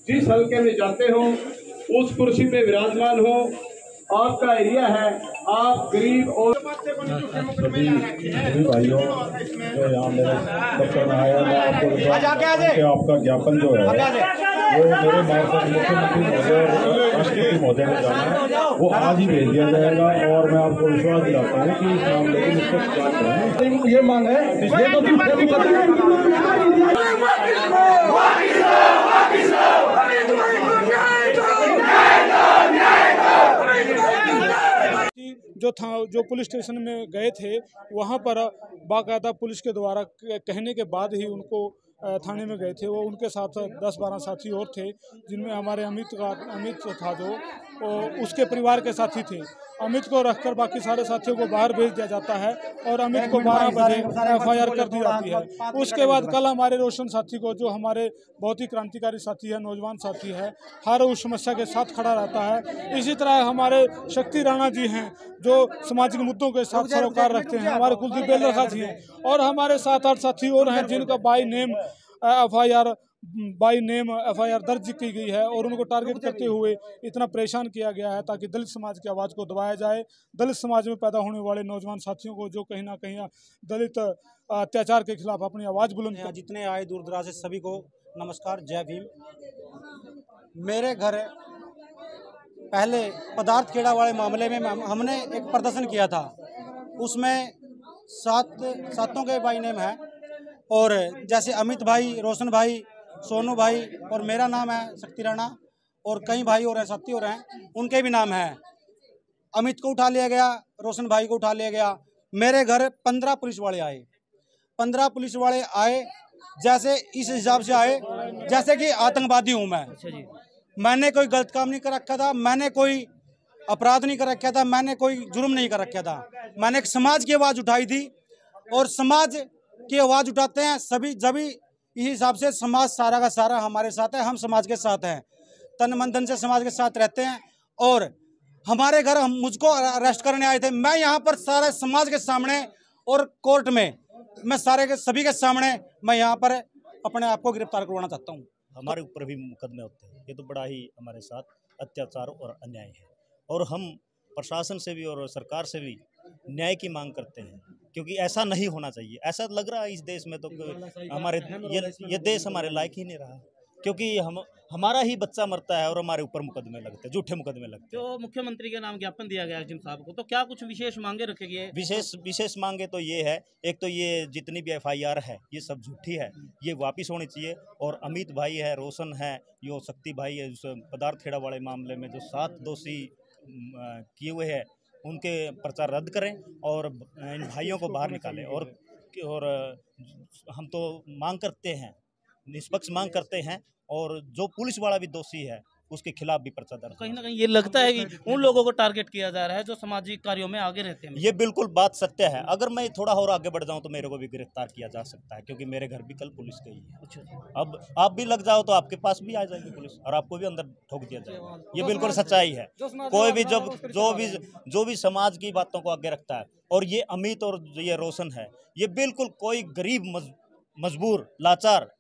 जिस हल्के में जाते हो उस कुर्सी पे विराजमान हो। आपका एरिया है, आप गरीब और सभी भाइयों जो यहाँ मेरे दफ्तर में आया, मैं आपको आपका ज्ञापन जो है वो मेरे मार्फत मुख्यमंत्री महोदय और राष्ट्रपति महोदय ने जाना है, वो आज ही भेज दिया जाएगा। और मैं आपको विश्वास दिलाता हूँ कि इस मामले की निष्पक्ष जांच करेंगे। ये मांग है, ये तो जो पुलिस स्टेशन में गए थे वहाँ पर बाकायदा पुलिस के द्वारा कहने के बाद ही उनको थाने में गए थे। वो उनके साथ 10-12 साथी और थे, जिनमें हमारे अमित था जो उसके परिवार के साथी थे। अमित को रखकर बाकी सारे साथियों को बाहर भेज दिया जाता है और अमित को 12 बजे FIR कर दी जाती है। उसके बाद कल हमारे रोशन साथी को, जो हमारे बहुत ही क्रांतिकारी साथी है, नौजवान साथी है, हर उस समस्या के साथ खड़ा रहता है। इसी तरह हमारे शक्ति राणा जी हैं जो सामाजिक मुद्दों के साथ सरोकार रखते हैं, हमारे कुलदीप बेलरखा जी हैं और हमारे 7-8 साथी और हैं जिनका बाई नेम FIR दर्ज की गई है और उनको टारगेट करते हुए इतना परेशान किया गया है ताकि दलित समाज की आवाज़ को दबाया जाए। दलित समाज में पैदा होने वाले नौजवान साथियों को जो कहीं ना कहीं दलित अत्याचार के खिलाफ अपनी आवाज़ बुलंद कर। जितने आए दूर दराज से सभी को नमस्कार, जय भीम। मेरे घर पहले पदार्थ खेड़ा वाले मामले में हमने एक प्रदर्शन किया था, उसमें सातों के भाई नेम है और जैसे अमित भाई, रोशन भाई, सोनू भाई और मेरा नाम है शक्ति राणा और कई भाई और हैं, साथी और हैं, उनके भी नाम हैं। अमित को उठा लिया गया, रोशन भाई को उठा लिया गया। मेरे घर 15 पुलिस वाले आए। 15 पुलिस वाले आए जैसे इस हिसाब से आए जैसे कि आतंकवादी हूँ मैं। मैंने कोई गलत काम नहीं कर रखा था, मैंने कोई अपराध नहीं कर रखा था, मैंने कोई जुर्म नहीं कर रखा था। मैंने एक समाज की आवाज़ उठाई थी और समाज की आवाज़ उठाते हैं सभी, जब इस हिसाब से समाज सारा का सारा हमारे साथ है, हम समाज के साथ हैं, तन मन धन से समाज के साथ रहते हैं। और हमारे घर मुझको अरेस्ट करने आए थे। मैं यहाँ पर सारे समाज के सामने और कोर्ट में मैं सभी के सामने मैं यहाँ पर अपने आप को गिरफ्तार करवाना चाहता हूँ। हमारे ऊपर भी मुकदमे होते हैं, ये तो बड़ा ही हमारे साथ अत्याचार और अन्याय है और हम प्रशासन से भी और सरकार से भी न्याय की मांग करते हैं, क्योंकि ऐसा नहीं होना चाहिए। ऐसा लग रहा है इस देश में तो हमारे ये देश हमारे लायक ही नहीं रहा, क्योंकि हमारा ही बच्चा मरता है और हमारे ऊपर मुकदमे लगते हैं, झूठे मुकदमे लगते हैं। तो मुख्यमंत्री के नाम ज्ञापन दिया गया जिन साहब को, तो क्या कुछ विशेष मांगे रखी गई? विशेष मांगे तो ये है, एक तो ये जितनी भी FIR है ये सब झूठी है, ये वापस होनी चाहिए। और अमित भाई है, रोशन है, यो शक्ति भाई है, पदार्थ खेड़ा वाले मामले में जो 7 दोषी किए हुए हैं उनके पर्चा रद्द करें और इन भाइयों को बाहर निकालें। और हम तो मांग करते हैं, निष्पक्ष मांग करते हैं, और जो पुलिस वाला भी दोषी है उसके खिलाफ भी पर्चा दर्ज। कहीं ना कहीं ये लगता है कि उन लोगों को टारगेट किया जा रहा है जो सामाजिक कार्यों में आगे रहते हैं। ये बिल्कुल बात सत्य है। अगर मैं थोड़ा और आगे बढ़ जाऊं तो मेरे को भी गिरफ्तार किया जा सकता है, क्योंकि मेरे घर भी कल पुलिस गई है। अच्छा। अब आप भी लग जाओ तो आपके पास भी आ जाएगी पुलिस और आपको भी अंदर ठोक दिया जाएगा। ये बिल्कुल सच्चाई है। कोई भी जो भी समाज की बातों को आगे रखता है, और ये अमित और ये रोशन है, ये बिल्कुल कोई गरीब मजबूर लाचार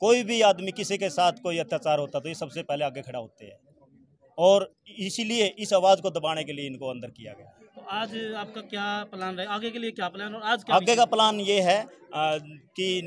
कोई भी आदमी किसी के साथ कोई अत्याचार होता तो ये सबसे पहले आगे खड़ा होते हैं, और इसीलिए इस आवाज़ को दबाने के लिए इनको अंदर किया गया। तो आज आपका क्या प्लान रहे, आगे के लिए क्या प्लान, और आज क्या आगे का प्लान ये है कि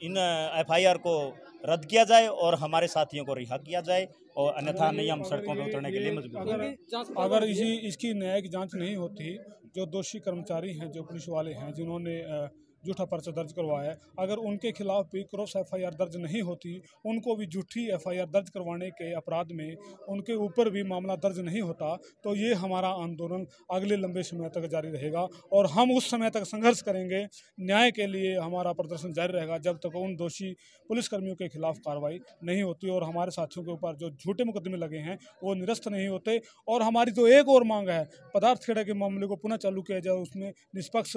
इन FIR को रद्द किया जाए और हमारे साथियों को रिहा किया जाए, और अन्यथा नहीं हम सड़कों पर उतरने के लिए मजबूर हैं। अगर इसकी न्यायिक जांच नहीं होती, जो दोषी कर्मचारी हैं, जो पुलिस वाले हैं जिन्होंने झूठा पर्चा दर्ज करवाया है, अगर उनके खिलाफ भी क्रॉस FIR दर्ज नहीं होती, उनको भी झूठी FIR दर्ज करवाने के अपराध में उनके ऊपर भी मामला दर्ज नहीं होता, तो ये हमारा आंदोलन अगले लंबे समय तक जारी रहेगा और हम उस समय तक संघर्ष करेंगे। न्याय के लिए हमारा प्रदर्शन जारी रहेगा जब तक उन दोषी पुलिसकर्मियों के खिलाफ कार्रवाई नहीं होती और हमारे साथियों के ऊपर जो झूठे मुकदमे लगे हैं वो निरस्त नहीं होते। और हमारी तो एक और मांग है, पदार्थ खेड़ा के मामले को पुनः चालू किया जाए, उसमें निष्पक्ष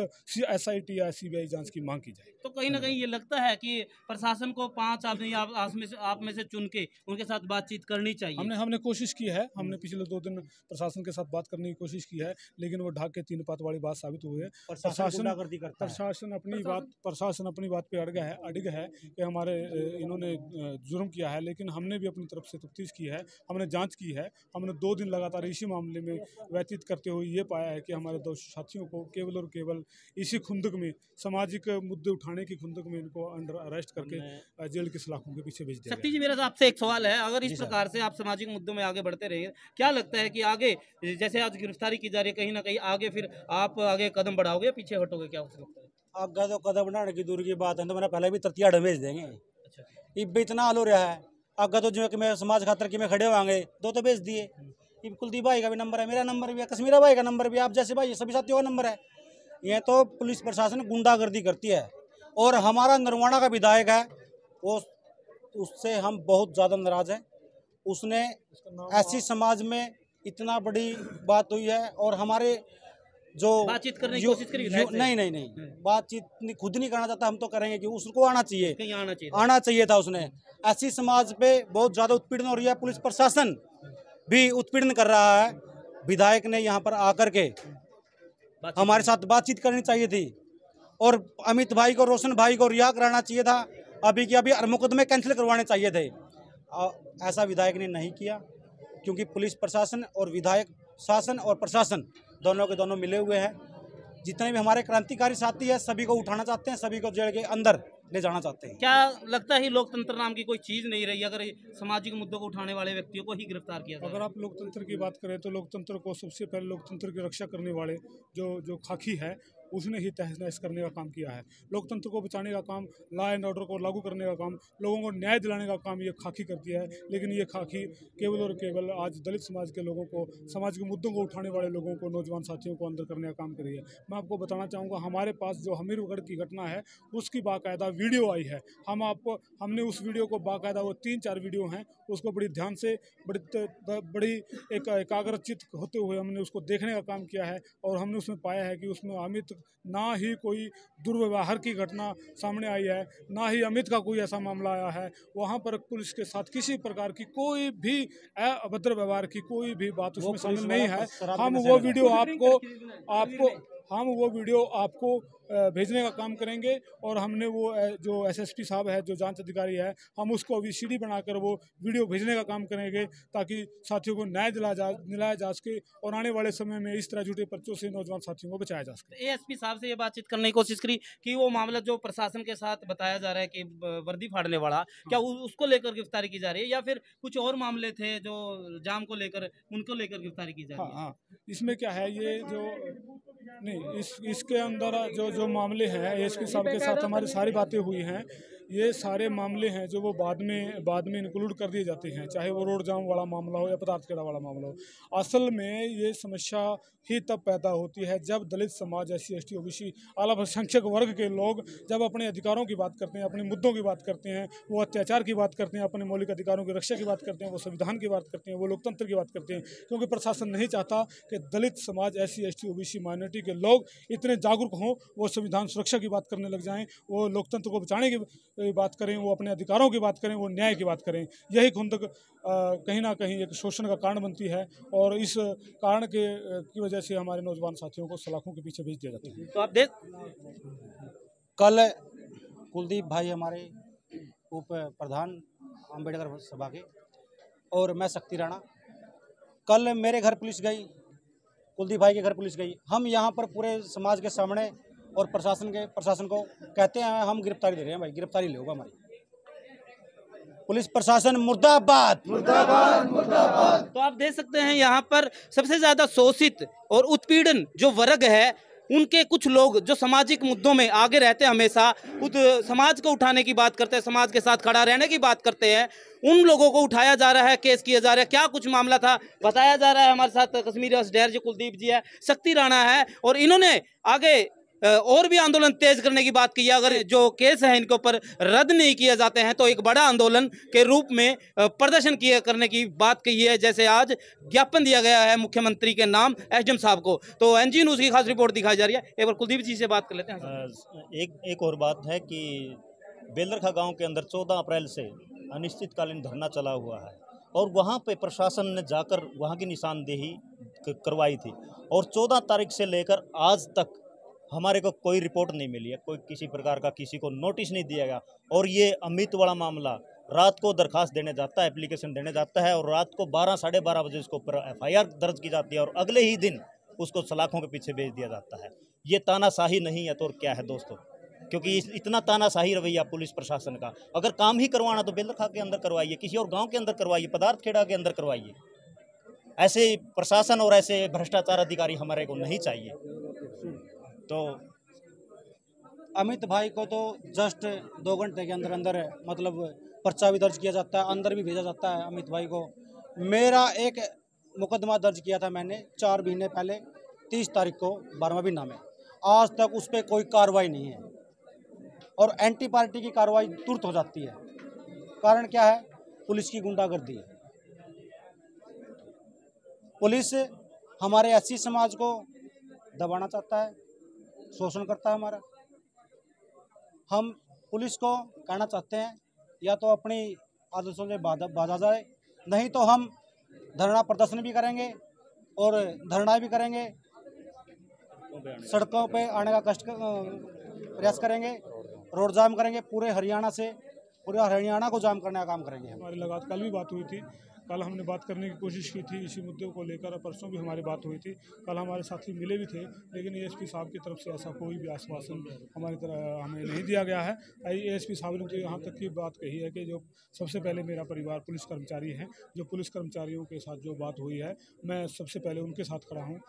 SIT या CBI जांच की मांग की जाए। तो कहीं ना कहीं ये लगता है कि प्रशासन को 5 आदमी आप में से चुन के उनके साथ बातचीत करनी चाहिए। हमने कोशिश की है, हमने पिछले 2 दिन प्रशासन के साथ बात करने की कोशिश की है, लेकिन वो ढाक के 3 पात वाली बात साबित हुई है। प्रशासन अपनी बात पे अड़ग है कि हमारे इन्होंने जुर्म किया है, लेकिन हमने भी अपनी तरफ से तफ्तीश की है, हमने जांच की है। हमने 2 दिन लगातार इसी मामले में व्यतीत करते हुए ये पाया है कि हमारे 2 साथियों को केवल और केवल इसी खुंदक में, सामाजिक मुद्दे उठाने की खुंदक में इनको अंडर अरेस्ट करके जेल की सलाखों के पीछे भेज दिया। शक्ति जी, मेरा आपसे एक सवाल है, अगर इस प्रकार से आप सामाजिक मुद्दों में आगे बढ़ते रहे, क्या लगता है कि आगे जैसे आज गिरफ्तारी की जा रही है, कहीं ना कहीं आगे फिर आप आगे कदम बढ़ाओगे, पीछे हटोगे, क्या हो सकता है? आगे तो कदम बढ़ाने की दूर की बात है, तो मैंने पहले भी ततियाड़ भेज देंगे। इब इतना हाल हो रहा है, आगे तो जो कि मैं समाज खातर कि मैं खड़े होंगे तो भेज दिए। इब कुलदीप भाई का भी नंबर है, मेरा नंबर भी है, कश्मीरा भाई का नंबर भी है, आप जैसे भाई सभी साथियों का नंबर है। ये तो पुलिस प्रशासन गुंडागर्दी करती है। और हमारा नरवाना का विधायक है, वो उससे हम बहुत ज़्यादा नाराज़ हैं। उसने ऐसी समाज में इतना बड़ी बात हुई है, और हमारे जो बातचीत करने की कोशिश करी नहीं बातचीत खुद नहीं करना चाहता, हम तो करेंगे कि उसको आना चाहिए, कहीं आना चाहिए था उसने। ऐसी समाज पे बहुत ज़्यादा उत्पीड़न हो रही है, पुलिस प्रशासन भी उत्पीड़न कर रहा है। विधायक ने यहाँ पर आकर के हमारे साथ बातचीत करनी चाहिए थी, और अमित भाई को, रोशन भाई को रिहा कराना चाहिए था, अभी के अभी मुकदमे कैंसिल करवाने चाहिए थे। ऐसा विधायक ने नहीं किया, क्योंकि पुलिस प्रशासन और विधायक शासन और प्रशासन दोनों के दोनों मिले हुए हैं। जितने भी हमारे क्रांतिकारी साथी हैं, सभी को उठाना चाहते हैं, सभी को जेल के अंदर ले जाना चाहते हैं। क्या लगता है लोकतंत्र नाम की कोई चीज नहीं रही अगर सामाजिक मुद्दों को उठाने वाले व्यक्तियों को ही गिरफ्तार किया जाए? अगर आप लोकतंत्र की बात करें तो लोकतंत्र को सबसे पहले लोकतंत्र की रक्षा करने वाले जो खाकी है, उसने ही तहस नहस करने का काम किया है। लोकतंत्र को बचाने का काम, लॉ एंड ऑर्डर को लागू करने का काम, लोगों को न्याय दिलाने का काम ये खाकी करती है। लेकिन ये खाकी केवल और केवल आज दलित समाज के लोगों को, समाज के मुद्दों को उठाने वाले लोगों को, नौजवान साथियों को अंदर करने का काम कर रही है। मैं आपको बताना चाहूँगा, हमारे पास जो हमीरगढ़ की घटना है उसकी बाकायदा वीडियो आई है। हमने उस वीडियो को बाकायदा, वो 3-4 वीडियो हैं, उसको बड़ी ध्यान से, बड़ी एकाग्रचित होते हुए हमने उसको देखने का काम किया है, और हमने उसमें पाया है कि उसमें अमित ना ही कोई दुर्व्यवहार की घटना सामने आई है, ना ही अमित का कोई ऐसा मामला आया है। वहाँ पर पुलिस के साथ किसी प्रकार की कोई भी अभद्र व्यवहार की कोई भी बात उसमें शामिल नहीं है। हम वो वीडियो आपको भेजने का काम करेंगे, और हमने वो जो एसएसपी साहब है, जो जांच अधिकारी है, हम उसको अभी सीडी बनाकर वो वीडियो भेजने का काम करेंगे, ताकि साथियों को न्याय दिलाया जा सके, और आने वाले समय में इस तरह झूठे पर्चों से नौजवान साथियों को बचाया जा सके। एएसपी साहब से ये बातचीत करने की कोशिश करी कि वो मामला जो प्रशासन के साथ बताया जा रहा है कि वर्दी फाड़ने वाला, क्या उसको लेकर गिरफ्तारी की जा रही है, या फिर कुछ और मामले थे जो जाम को लेकर, उनको लेकर गिरफ्तारी की जा रही है? हाँ, इसमें क्या है, ये जो नहीं, इसके अंदर जो मामले हैं, एएसपी साहब के साथ हमारी सारी बातें हुई हैं। ये सारे मामले हैं जो वो बाद में इंक्लूड कर दिए जाते हैं, चाहे वो रोड जाम वाला मामला हो या पदार्थ खेड़ा वाला मामला हो। असल में ये समस्या ही तब पैदा होती है जब दलित समाज, SC ST OBC अल्पसंख्यक वर्ग के लोग जब अपने अधिकारों की बात करते हैं, अपने मुद्दों की बात करते हैं, वो अत्याचार की बात करते हैं, अपने मौलिक अधिकारों की रक्षा की बात करते हैं, वो संविधान की बात करते हैं, वो लोकतंत्र की बात करते हैं। क्योंकि प्रशासन नहीं चाहता कि दलित समाज, SC ST OBC माइनॉरिटी के लोग इतने जागरूक हों, वो संविधान सुरक्षा की बात करने लग जाएं, वो लोकतंत्र को बचाने की बात करें, वो अपने अधिकारों की बात करें, वो न्याय की बात करें। यही खुंदक कहीं ना कहीं एक शोषण का कारण बनती है, और इस कारण की वजह से हमारे नौजवान साथियों को सलाखों के पीछे भेज दिया जाता है। तो आप देख, कल कुलदीप भाई हमारे उप प्रधान अम्बेडकर सभा के, और मैं शक्ति राणा, कल मेरे घर पुलिस गई, कुलदीप भाई के घर पुलिस गई। हम यहाँ पर पूरे समाज के सामने और प्रशासन को कहते हैं, हम गिरफ्तारी दे रहे हैं भाई, गिरफ्तारी ले होगा हमारी। पुलिस प्रशासन मुर्दाबाद, मुर्दाबाद, मुर्दाबाद। तो आप देख सकते हैं यहाँ पर सबसे ज्यादा शोषित और उत्पीड़न जो वर्ग है, उनके कुछ लोग जो सामाजिक मुद्दों में आगे रहते हैं, हमेशा समाज को उठाने की बात करते हैं, समाज के साथ खड़ा रहने की बात करते हैं, उन लोगों को उठाया जा रहा है, केस किया जा रहा है। क्या कुछ मामला था बताया जा रहा है। हमारे साथ कश्मीरी असडेर जो कुलदीप जी है, शक्ति राणा है, और इन्होंने आगे और भी आंदोलन तेज करने की बात की है। अगर जो केस है इनके ऊपर रद्द नहीं किए जाते हैं तो एक बड़ा आंदोलन के रूप में प्रदर्शन करने की बात कही है। जैसे आज ज्ञापन दिया गया है मुख्यमंत्री के नाम एसडीएम साहब को। तो एनजी न्यूज़ की खास रिपोर्ट दिखाई जा रही है। एक बार कुलदीप जी से बात कर लेते हैं। एक और बात है कि बेलरखा गांव के अंदर 14 अप्रैल से अनिश्चितकालीन धरना चला हुआ है और वहां पे प्रशासन ने जाकर वहां की निशानदेही करवाई थी और 14 तारीख से लेकर आज तक हमारे को कोई रिपोर्ट नहीं मिली है, कोई किसी प्रकार का किसी को नोटिस नहीं दिया गया। और ये अमित वाला मामला रात को दरखास्त देने जाता है, एप्लीकेशन देने जाता है और रात को 12 साढ़े 12 बजे उसके ऊपर FIR दर्ज की जाती है और अगले ही दिन उसको सलाखों के पीछे भेज दिया जाता है। ये तानाशाही नहीं है तो और क्या है दोस्तों, क्योंकि इतना तानाशाही रवैया पुलिस प्रशासन का। अगर काम ही करवाना तो बेलरखा के अंदर करवाइए, किसी और गांव के अंदर करवाइए, पदार्थ खेड़ा के अंदर करवाइए। ऐसे प्रशासन और ऐसे भ्रष्टाचार अधिकारी हमारे को नहीं चाहिए। तो अमित भाई को तो जस्ट 2 घंटे के अंदर अंदर मतलब पर्चा भी दर्ज किया जाता है, अंदर भी भेजा जाता है अमित भाई को। मेरा एक मुकदमा दर्ज किया था मैंने 4 महीने पहले 30 तारीख को 12वां महीना में, आज तक उस पर कोई कार्रवाई नहीं है और एंटी पार्टी की कार्रवाई तुरंत हो जाती है। कारण क्या है? पुलिस की गुंडागर्दी है। पुलिस हमारे SC समाज को दबाना चाहता है, शोषण करता है हमारा। हम पुलिस को कहना चाहते हैं या तो अपनी आदर्शों से बाधा जाए, नहीं तो हम धरना प्रदर्शन भी करेंगे और धरना भी करेंगे, सड़कों पे आने का प्रयास करेंगे, रोड जाम करेंगे, पूरे हरियाणा को जाम करने का काम करेंगे। हमारी लगातार कल भी बात हुई थी, कल हमने बात करने की कोशिश की थी इसी मुद्दे को लेकर, परसों भी हमारी बात हुई थी। कल हमारे साथी मिले भी थे, लेकिन ASP साहब की तरफ से ऐसा कोई भी आश्वासन हमारी तरह हमें नहीं दिया गया है। ASP साहब ने तो यहाँ तक की बात कही है कि जो सबसे पहले मेरा परिवार पुलिस कर्मचारी है, जो पुलिस कर्मचारियों के साथ जो बात हुई है मैं सबसे पहले उनके साथ खड़ा हूँ।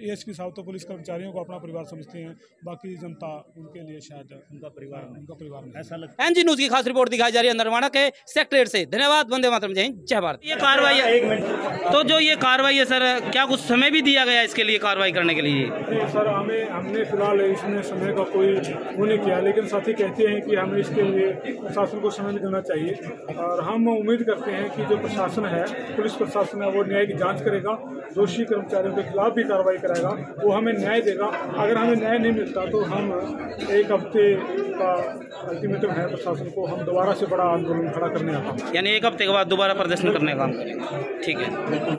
ASP साहब तो पुलिस कर्मचारियों को अपना परिवार समझते हैं, बाकी जनता उनके लिए शायद उनका परिवार ऐसा लगता है। एनजी न्यूज़ की खास रिपोर्ट दिखाई जा रही है नरवाना के सेक्रेटरीट से। धन्यवाद। वंदे मातरम। जय हिंद, जय भारत। ये कार्रवाई है तो जो ये कार्रवाई है सर, क्या कुछ समय भी दिया गया इसके लिए कार्रवाई करने के लिए? नहीं सर, हमने फिलहाल इसमें समय का कोई वो नहीं किया, लेकिन साथी कहते हैं कि हमें इसके लिए प्रशासन को समय देना चाहिए और हम उम्मीद करते हैं कि जो प्रशासन है, पुलिस प्रशासन है, वो न्याय की जांच करेगा, दोषी कर्मचारियों के खिलाफ भी कार्रवाई कराएगा, वो हमें न्याय देगा। अगर हमें न्याय नहीं मिलता तो हम 1 हफ्ते का अल्टीमेटम है प्रशासन को, हम दोबारा से बड़ा आंदोलन खड़ा करने का काम, यानी 1 हफ्ते के बाद दोबारा प्रदर्शन करने का काम। ठीक है।